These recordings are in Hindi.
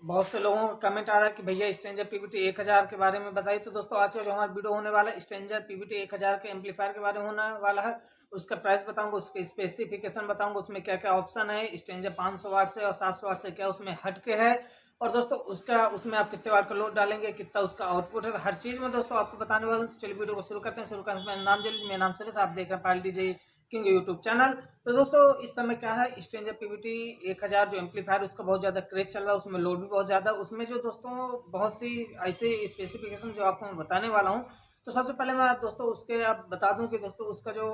बहुत से लोगों का कमेंट आ रहा है कि भैया स्ट्रेंजर पीवीटी 1000 के बारे में बताइए। तो दोस्तों आज का जो हमारा वीडियो होने वाला है स्ट्रेंजर पीवीटी 1000 के एम्पलीफायर के बारे में होने वाला है। उसका प्राइस बताऊंगा, उसके स्पेसिफिकेशन बताऊंगा, उसमें क्या क्या ऑप्शन है, स्ट्रेंजर 500 वाट से और 700 वाट से क्या उसमें हटके है, और दोस्तों उसका उसमें आप कितने वाट का लोड डालेंगे, कितना उसका आउटपुट है, हर चीज में दोस्तों आपको बताने वाला हूँ। तो चलिए वीडियो को शुरू करते हैं। शुरू करने से मेरा नाम जल्दी, मेरा नाम सुरेश, आप देख रहे हैं पायल डीजे किंग यूट्यूब चैनल। तो दोस्तों इस समय क्या है, स्ट्रेंजर पीवीटी 1000 जो एम्पलीफायर उसका बहुत ज़्यादा क्रेज चल रहा है, उसमें लोड भी बहुत ज़्यादा, उसमें जो दोस्तों बहुत सी ऐसे स्पेसिफिकेशन जो आपको मैं बताने वाला हूँ। तो सबसे पहले मैं दोस्तों उसके आप बता दूं कि दोस्तों उसका जो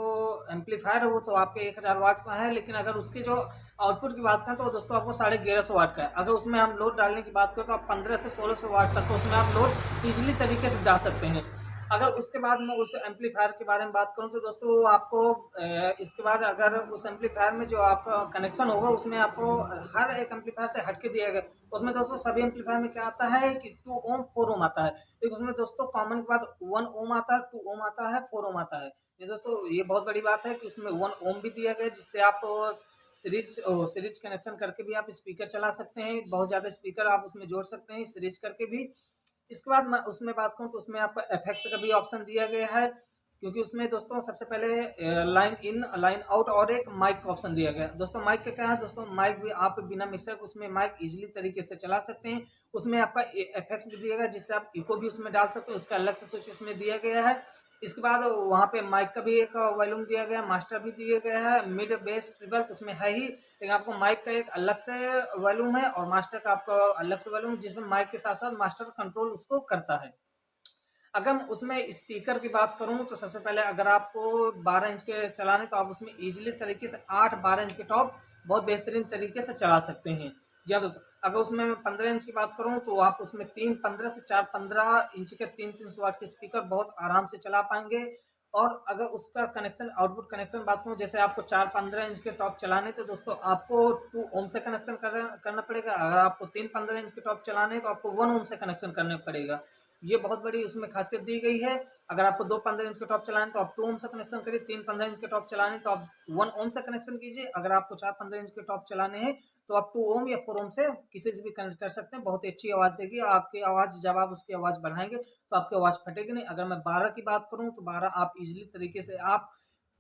एम्पलीफायर है वो तो आपके 1000 वाट का है, लेकिन अगर उसके जो आउटपुट की बात करें तो दोस्तों आपको 1150 वाट का है। अगर उसमें हम लोड डालने की बात करें तो आप 15 से 1600 वाट तक तो उसमें आप लोड इजीली तरीके से डाल सकते हैं। अगर उसके बाद मैं उस एम्पलीफायर के बारे में बात करूं तो दोस्तों आपको इसके बाद अगर उस एम्पलीफायर में जो आपका कनेक्शन होगा उसमें आपको हर एक एम्पलीफायर से हटके दिया गया। उसमें दोस्तों सभी एम्पलीफायर में क्या आता है कि 2 ओम 4 ओम आता है, लेकिन उसमें दोस्तों कॉमन के बाद 1 ओम आता है, 2 ओम आता है, 4 ओम आता है। ये दोस्तों ये बहुत बड़ी बात है कि उसमें 1 ओम भी दिया गया, जिससे आप सीरीज कनेक्शन करके भी आप स्पीकर चला सकते हैं, बहुत ज़्यादा स्पीकर आप उसमें जोड़ सकते हैं सीरीज करके भी। इसके बाद मैं उसमें बात करूँ तो उसमें आपको एफएक्स का भी ऑप्शन दिया गया है, क्योंकि उसमें दोस्तों सबसे पहले लाइन इन लाइन आउट और एक माइक का ऑप्शन दिया गया है। दोस्तों माइक का क्या है, दोस्तों माइक भी आप बिना मिक्सर उसमें माइक इजीली तरीके से चला सकते हैं। उसमें आपका एफएक्स भी दिया गया जिससे आप इको भी उसमें डाल सकते हैं, उसका अलग से स्विच उसमें दिया गया है। इसके बाद वहाँ पे माइक का भी एक वॉल्यूम दिया गया है, मास्टर भी दिया गया है, मिड बेस ट्रिपल तो उसमें है ही, लेकिन आपको माइक का एक अलग से वॉल्यूम है और मास्टर का आपका अलग से वॉल्यूम, जिसमें माइक के साथ साथ मास्टर कंट्रोल उसको करता है। अगर मैं उसमें स्पीकर की बात करूं तो सबसे पहले अगर आपको 12 इंच के चलाने तो आप उसमें इजीली तरीके से 8-12 इंच के टॉप बहुत बेहतरीन तरीके से चला सकते हैं। जी हाँ दोस्तों, अगर उसमें मैं 15 इंच की बात करूं तो आप उसमें 3-15 से 4-15 इंच के 300 वाट के स्पीकर बहुत आराम से चला पाएंगे। और अगर उसका कनेक्शन आउटपुट कनेक्शन बात करूँ, जैसे आपको 4-15 इंच के टॉप चलाने तो दोस्तों आपको 2 ओम से कनेक्शन करना पड़ेगा। अगर आपको 3-15 इंच के टॉप चलाने तो आपको 1 ओम से कनेक्शन करना पड़ेगा। ये बहुत बड़ी उसमें खासियत दी गई है। अगर आपको 2-15 इंच के टॉप चलाने तो आप 2 ओम से कनेक्शन करिए, 3-15 इंच के टॉप चलाने तो आप 1 ओम से कनेक्शन कीजिए। अगर आपको 4-15 इंच के टॉप चलाने हैं तो आप 2 ओम या 4 ओम से किसी से भी कनेक्ट कर सकते हैं, बहुत ही अच्छी आवाज़ देगी। आपकी आवाज़ जब आप उसकी आवाज़ बढ़ाएंगे तो आपकी आवाज़ फटेगी नहीं। अगर मैं 12 की बात करूँ तो 12 आप इजीली तरीके से आप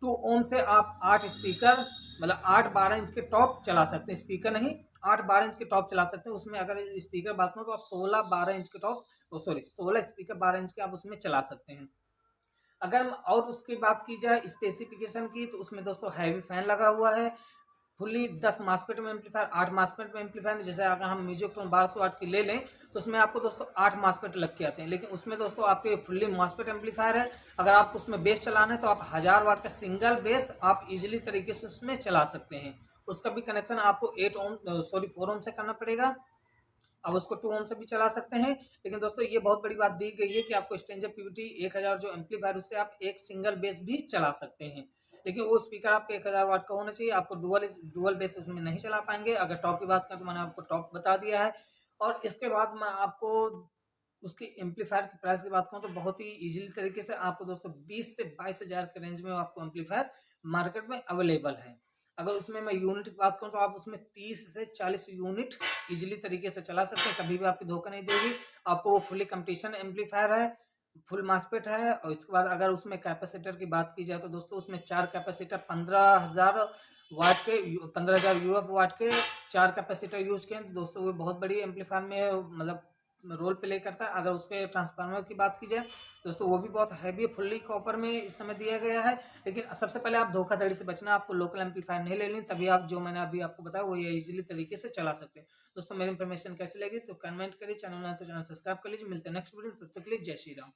2 ओम से आप 8 स्पीकर, मतलब 8-12 इंच के टॉप चला सकते हैं, स्पीकर नहीं, 8-12 इंच के टॉप चला सकते हैं। उसमें अगर स्पीकर बात करूँ तो आप 16-12 इंच के टॉप, सॉरी 16 स्पीकर 12 इंच के आप उसमें चला सकते हैं। अगर और उसकी बात की जाए स्पेसिफिकेशन की तो उसमें दोस्तों हैवी फैन लगा हुआ है, फुल्ली 10 मासफेट में एम्पलीफायर, 8 मासफेट में एम्पलीफायर। जैसे अगर हम म्यूजिक 1200 वाट की ले लें तो उसमें आपको दोस्तों 8 मासफेट लग के आते हैं, लेकिन उसमें दोस्तों आपके फुल्ली मासफेट एम्पलीफायर है। अगर आपको उसमें बेस चलाना है तो आप 1000 वाट का सिंगल बेस आप इजीली तरीके से उसमें चला सकते हैं। उसका भी कनेक्शन आपको 8 ओम, सॉरी 4 ओम से करना पड़ेगा। अब उसको 2 ओम से भी चला सकते हैं, लेकिन दोस्तों ये बहुत बड़ी बात दी गई है कि आपको स्ट्रेंजर पीवीटी 1000 जो एम्पलीफायर उससे आप एक सिंगल बेस भी चला सकते हैं, लेकिन वो स्पीकर आपके 1000 वाट का होना चाहिए। आपको डुअल डुअल बेस उसमें नहीं चला पाएंगे। अगर टॉप की बात करें तो मैंने आपको टॉप बता दिया है। और इसके बाद मैं आपको उसकी एम्पलीफायर की प्राइस की बात करूँ तो बहुत ही इजीली तरीके से आपको दोस्तों 20 से 22 हज़ार के रेंज में आपको एम्पलीफायर मार्केट में अवेलेबल है। अगर उसमें मैं यूनिट की बात करूँ तो आप उसमें 30 से 40 यूनिट इजीली तरीके से चला सकते हैं, कभी भी आपकी धोखा नहीं देगी। आपको वो फुली कंपटीशन एम्पलीफायर है, फुल मासपेट है। और इसके बाद अगर उसमें कैपेसिटर की बात की जाए तो दोस्तों उसमें 4 कैपेसिटर 15,000 वाट के 15,000 यूएफ वाट के 4 कैपेसिटर यूज किए हैं दोस्तों। वो बहुत बड़ी एम्पलीफायर में मतलब रोल प्ले करता है। अगर उसके ट्रांसफार्मर की बात की जाए दोस्तों वो भी बहुत हैवी फुल्ली कॉपर में इस समय दिया गया है। लेकिन सबसे पहले आप धोखाधड़ी से बचना, आपको लोकल एम्पलीफायर नहीं ले लेनी, तभी आप जो मैंने अभी आपको बताया वो ये इजीली तरीके से चला सकते हैं। दोस्तों मेरी इन्फॉर्मेशन कैसी लगी तो कमेंट करिए, चैनल में तो चैनल सब्सक्राइब कर लीजिए। मिलते हैं नेक्स्ट वीडियो में, तब तक के लिए जय श्री राम।